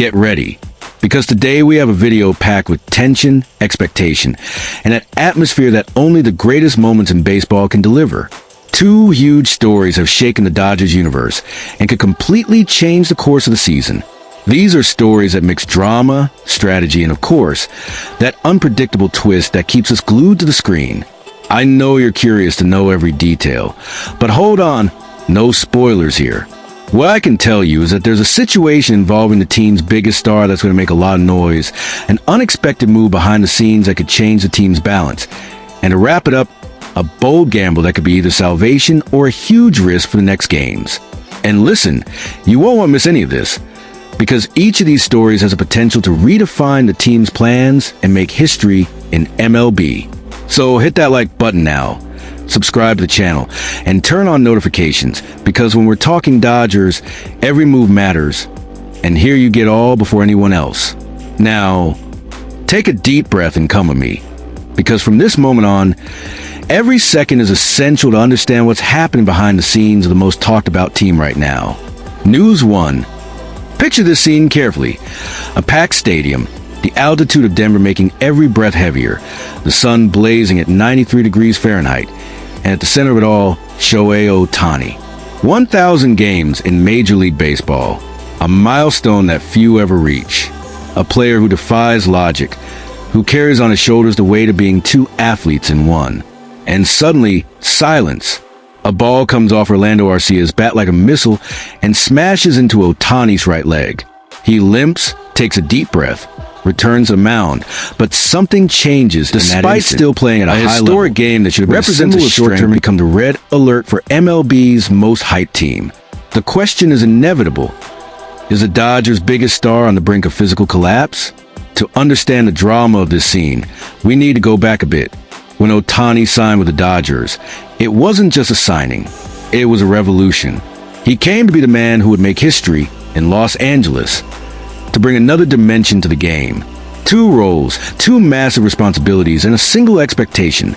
Get ready, because today we have a video packed with tension, expectation, and an atmosphere that only the greatest moments in baseball can deliver. Two huge stories have shaken the Dodgers universe and could completely change the course of the season. These are stories that mix drama, strategy, and of course, that unpredictable twist that keeps us glued to the screen. I know you're curious to know every detail, but hold on, no spoilers here. What I can tell you is that there's a situation involving the team's biggest star that's going to make a lot of noise, an unexpected move behind the scenes that could change the team's balance, and to wrap it up, a bold gamble that could be either salvation or a huge risk for the next games. And listen, you won't want to miss any of this, because each of these stories has a potential to redefine the team's plans and make history in MLB. So hit that like button now, subscribe to the channel, and turn on notifications, because when we're talking Dodgers, every move matters, and here you get all before anyone else. Now, take a deep breath and come with me, because from this moment on, every second is essential to understand what's happening behind the scenes of the most talked about team right now. News 1. Picture this scene carefully. A packed stadium, the altitude of Denver making every breath heavier, the sun blazing at 93 degrees Fahrenheit, and at the center of it all, Shohei Ohtani. 1,000 games in Major League Baseball, a milestone that few ever reach. A player who defies logic, who carries on his shoulders the weight of being two athletes in one. And suddenly, silence. A ball comes off Orlando Arcia's bat like a missile and smashes into Ohtani's right leg. He limps, takes a deep breath, returns a mound, but something changes despite still playing at a high historic game that should have been represented short-term become the red alert for MLB's most hyped team. The question is inevitable. Is the Dodgers' biggest star on the brink of physical collapse? To understand the drama of this scene, we need to go back a bit. When Ohtani signed with the Dodgers, it wasn't just a signing, it was a revolution. He came to be the man who would make history in Los Angeles, to bring another dimension to the game. Two roles, two massive responsibilities, and a single expectation: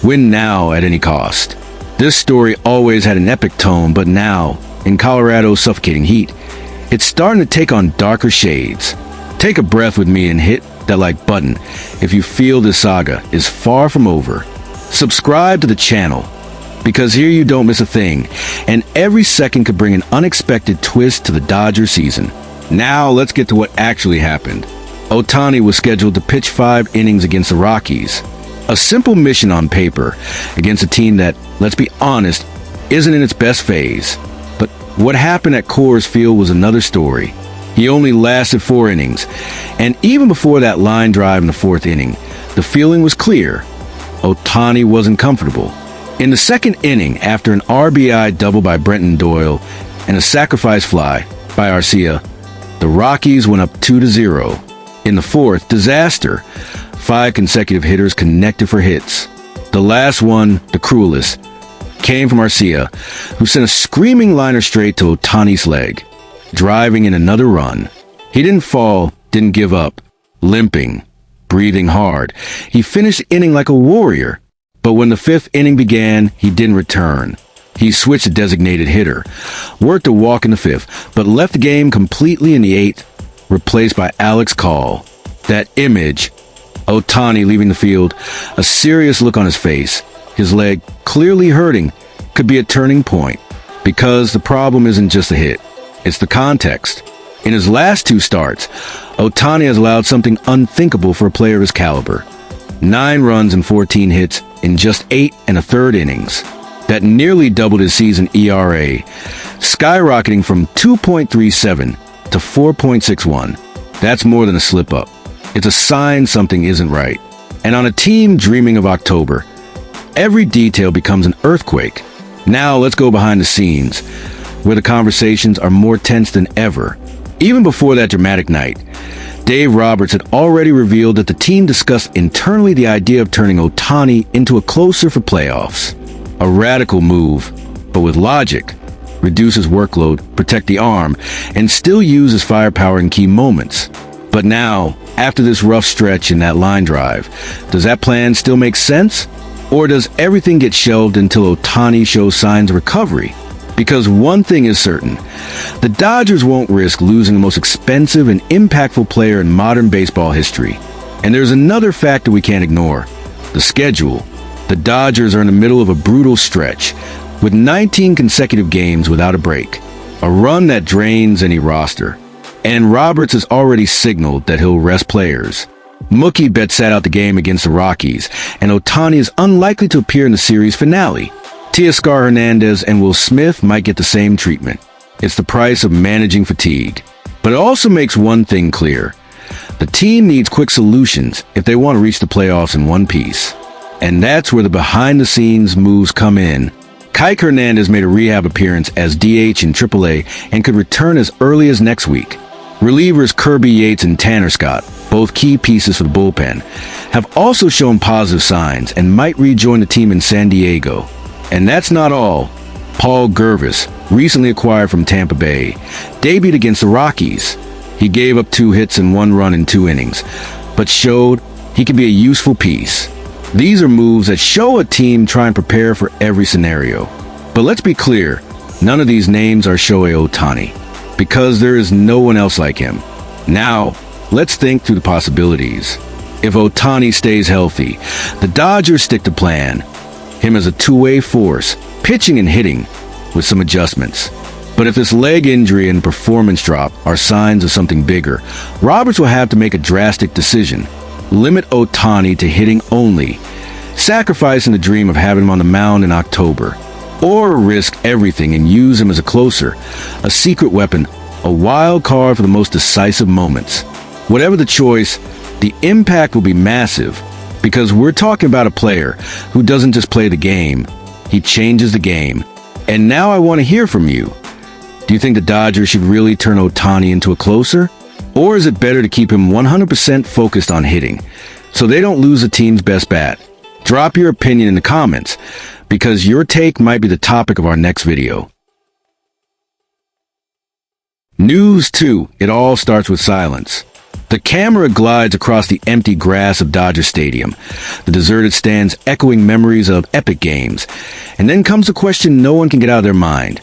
win now at any cost. This story always had an epic tone, but now, in Colorado's suffocating heat, it's starting to take on darker shades. Take a breath with me and hit that like button if you feel this saga is far from over. Subscribe to the channel, because here you don't miss a thing, and every second could bring an unexpected twist to the Dodger season. Now let's get to what actually happened. Ohtani was scheduled to pitch 5 innings against the Rockies. A simple mission on paper against a team that, let's be honest, isn't in its best phase. But what happened at Coors Field was another story. He only lasted 4 innings, and even before that line drive in the 4th inning, the feeling was clear. Ohtani wasn't comfortable. In the 2nd inning, after an RBI double by Brenton Doyle and a sacrifice fly by Arcia, the Rockies went up 2-0. In the 4th, disaster. 5 consecutive hitters connected for hits. The last one, the cruelest, came from Arcia, who sent a screaming liner straight to Ohtani's leg, driving in another run. He didn't fall, didn't give up. Limping, breathing hard, he finished the inning like a warrior. But when the 5th inning began, he didn't return. He switched to designated hitter, worked a walk in the 5th, but left the game completely in the 8th, replaced by Alex Call. That image, Ohtani leaving the field, a serious look on his face, his leg clearly hurting, could be a turning point. Because the problem isn't just a hit, it's the context. In his last 2 starts, Ohtani has allowed something unthinkable for a player of his caliber. 9 runs and 14 hits in just 8 1/3 innings. That nearly doubled his season ERA, skyrocketing from 2.37 to 4.61. That's more than a slip-up. It's a sign something isn't right. And on a team dreaming of October, every detail becomes an earthquake. Now let's go behind the scenes, where the conversations are more tense than ever. Even before that dramatic night, Dave Roberts had already revealed that the team discussed internally the idea of turning Ohtani into a closer for playoffs. A radical move, but with logic. Reduce his workload, protect the arm, and still use his firepower in key moments. But now, after this rough stretch in that line drive, does that plan still make sense? Or does everything get shelved until Ohtani shows signs of recovery? Because one thing is certain, the Dodgers won't risk losing the most expensive and impactful player in modern baseball history. And there's another factor we can't ignore: the schedule. The Dodgers are in the middle of a brutal stretch, with 19 consecutive games without a break, a run that drains any roster. And Roberts has already signaled that he'll rest players. Mookie Betts sat out the game against the Rockies, and Ohtani is unlikely to appear in the series finale. Teoscar Hernandez and Will Smith might get the same treatment. It's the price of managing fatigue. But it also makes one thing clear: the team needs quick solutions if they want to reach the playoffs in one piece. And that's where the behind-the-scenes moves come in. Kike Hernandez made a rehab appearance as DH in AAA and could return as early as next week. Relievers Kirby Yates and Tanner Scott, both key pieces for the bullpen, have also shown positive signs and might rejoin the team in San Diego. And that's not all. Paul Gervase, recently acquired from Tampa Bay, debuted against the Rockies. He gave up 2 hits and 1 run in 2 innings, but showed he could be a useful piece. These are moves that show a team trying to prepare for every scenario. But let's be clear, none of these names are Shohei Ohtani, because there is no one else like him. Now, let's think through the possibilities. If Ohtani stays healthy, the Dodgers stick to plan. Him as a two-way force, pitching and hitting, with some adjustments. But if this leg injury and performance drop are signs of something bigger, Roberts will have to make a drastic decision. Limit Ohtani to hitting only, sacrificing the dream of having him on the mound in October. Or risk everything and use him as a closer, a secret weapon, a wild card for the most decisive moments. Whatever the choice, the impact will be massive, because we're talking about a player who doesn't just play the game, he changes the game. And now I want to hear from you. Do you think the Dodgers should really turn Ohtani into a closer? Or is it better to keep him 100% focused on hitting, so they don't lose the team's best bat? Drop your opinion in the comments, because your take might be the topic of our next video. News 2. It all starts with silence. The camera glides across the empty grass of Dodger Stadium, the deserted stands echoing memories of epic games. And then comes a question no one can get out of their mind.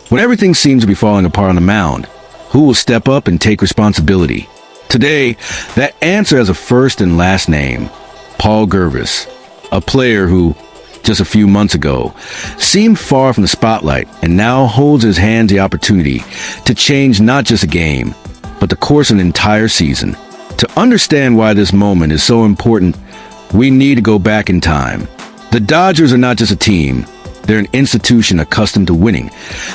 When everything seems to be falling apart on the mound, who will step up and take responsibility? Today, that answer has a first and last name: Paul Gervase, a player who, just a few months ago, seemed far from the spotlight and now holds in his hands the opportunity to change not just a game, but the course of an entire season. To understand why this moment is so important, we need to go back in time. The Dodgers are not just a team. They're an institution accustomed to winning,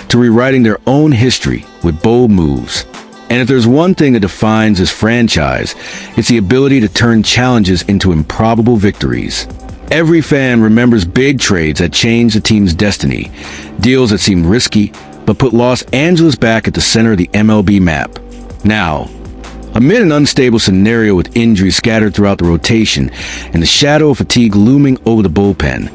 to rewriting their own history with bold moves. And if there's one thing that defines this franchise, it's the ability to turn challenges into improbable victories. Every fan remembers big trades that changed the team's destiny, deals that seemed risky, but put Los Angeles back at the center of the MLB map. Now, amid an unstable scenario with injuries scattered throughout the rotation and the shadow of fatigue looming over the bullpen,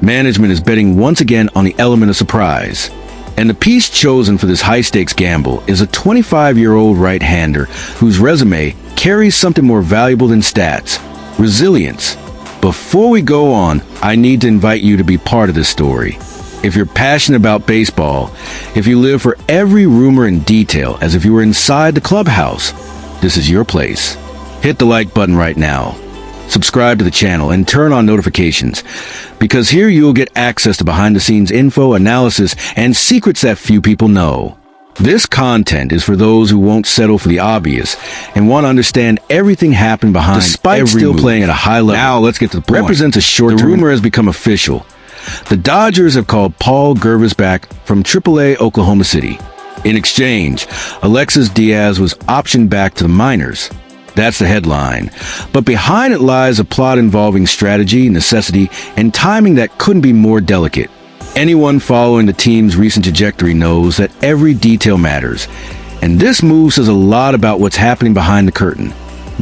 management is betting once again on the element of surprise. And the piece chosen for this high-stakes gamble is a 25-year-old right-hander whose resume carries something more valuable than stats: resilience. Before we go on, I need to invite you to be part of this story. If you're passionate about baseball, if you live for every rumor and detail as if you were inside the clubhouse, this is your place. Hit the like button right now. Subscribe to the channel and turn on notifications, because here you'll get access to behind-the-scenes info, analysis, and secrets that few people know. This content is for those who won't settle for the obvious and want to understand everything happened behind despite every still move. Playing at a high level. Now let's get to the point. Represents a short-term. The rumor has become official. The Dodgers have called Paul Gervase back from AAA Oklahoma City. In exchange, Alexis Diaz was optioned back to the minors. That's the headline. But behind it lies a plot involving strategy, necessity, and timing that couldn't be more delicate. Anyone following the team's recent trajectory knows that every detail matters, and this move says a lot about what's happening behind the curtain.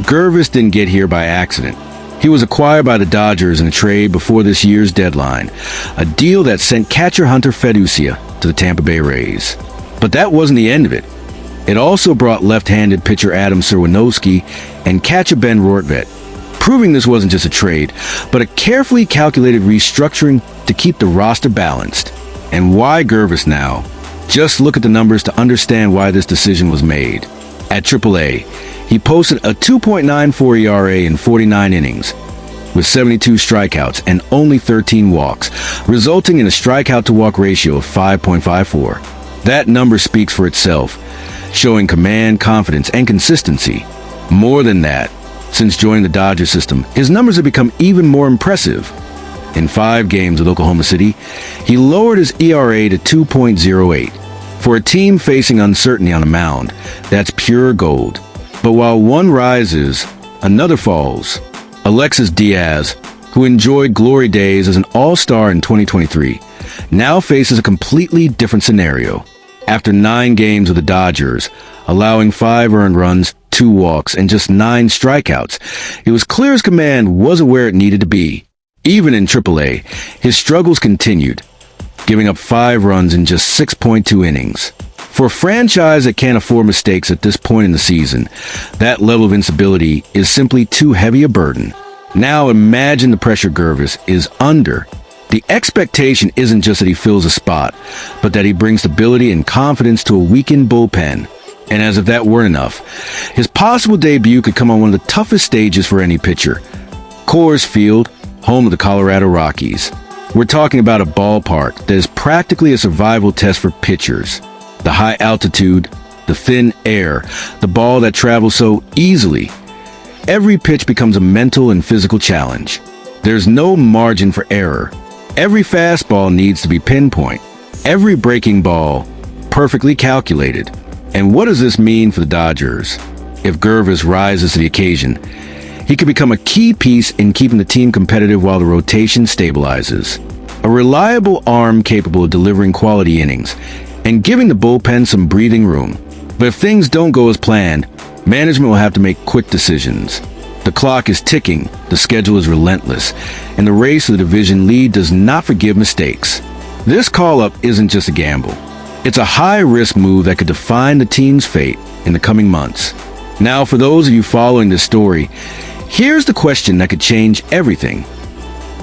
Gervais didn't get here by accident. He was acquired by the Dodgers in a trade before this year's deadline, a deal that sent catcher Hunter Feducia to the Tampa Bay Rays. But that wasn't the end of it. It also brought left-handed pitcher Adam Serwinowski and catcher Ben Rortvedt, proving this wasn't just a trade, but a carefully calculated restructuring to keep the roster balanced. And why Gervais now? Just look at the numbers to understand why this decision was made. At AAA, he posted a 2.94 ERA in 49 innings, with 72 strikeouts and only 13 walks, resulting in a strikeout-to-walk ratio of 5.54. That number speaks for itself, showing command, confidence, and consistency. More than that, since joining the Dodgers system, his numbers have become even more impressive. In 5 games with Oklahoma City, he lowered his ERA to 2.08. For a team facing uncertainty on the mound, that's pure gold. But while one rises, another falls. Alexis Diaz, who enjoyed glory days as an all-star in 2023, now faces a completely different scenario. After 9 games with the Dodgers, allowing 5 earned runs, 2 walks, and just 9 strikeouts, it was clear his command wasn't where it needed to be. Even in AAA, his struggles continued, giving up 5 runs in just 6.2 innings. For a franchise that can't afford mistakes at this point in the season, that level of instability is simply too heavy a burden. Now imagine the pressure Gervais is under. The expectation isn't just that he fills a spot, but that he brings stability and confidence to a weakened bullpen. And as if that weren't enough, his possible debut could come on one of the toughest stages for any pitcher. Coors Field, home of the Colorado Rockies. We're talking about a ballpark that is practically a survival test for pitchers. The high altitude, the thin air, the ball that travels so easily. Every pitch becomes a mental and physical challenge. There's no margin for error. Every fastball needs to be pinpoint. Every breaking ball, perfectly calculated. And what does this mean for the Dodgers? If Gervais rises to the occasion, he could become a key piece in keeping the team competitive while the rotation stabilizes. A reliable arm capable of delivering quality innings and giving the bullpen some breathing room. But if things don't go as planned, management will have to make quick decisions. The clock is ticking, the schedule is relentless, and the race for the division lead does not forgive mistakes. This call-up isn't just a gamble. It's a high-risk move that could define the team's fate in the coming months. Now, for those of you following this story, here's the question that could change everything.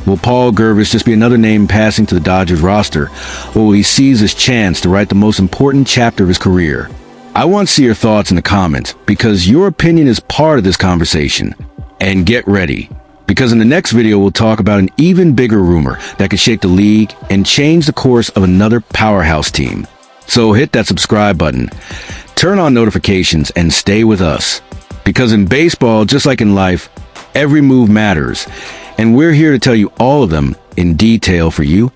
Will Paul Gervase just be another name passing to the Dodgers roster, or will he seize his chance to write the most important chapter of his career? I want to see your thoughts in the comments, because your opinion is part of this conversation. And get ready, because in the next video we'll talk about an even bigger rumor that could shake the league and change the course of another powerhouse team. So hit that subscribe button, turn on notifications, and stay with us. Because in baseball, just like in life, every move matters, and we're here to tell you all of them in detail for you.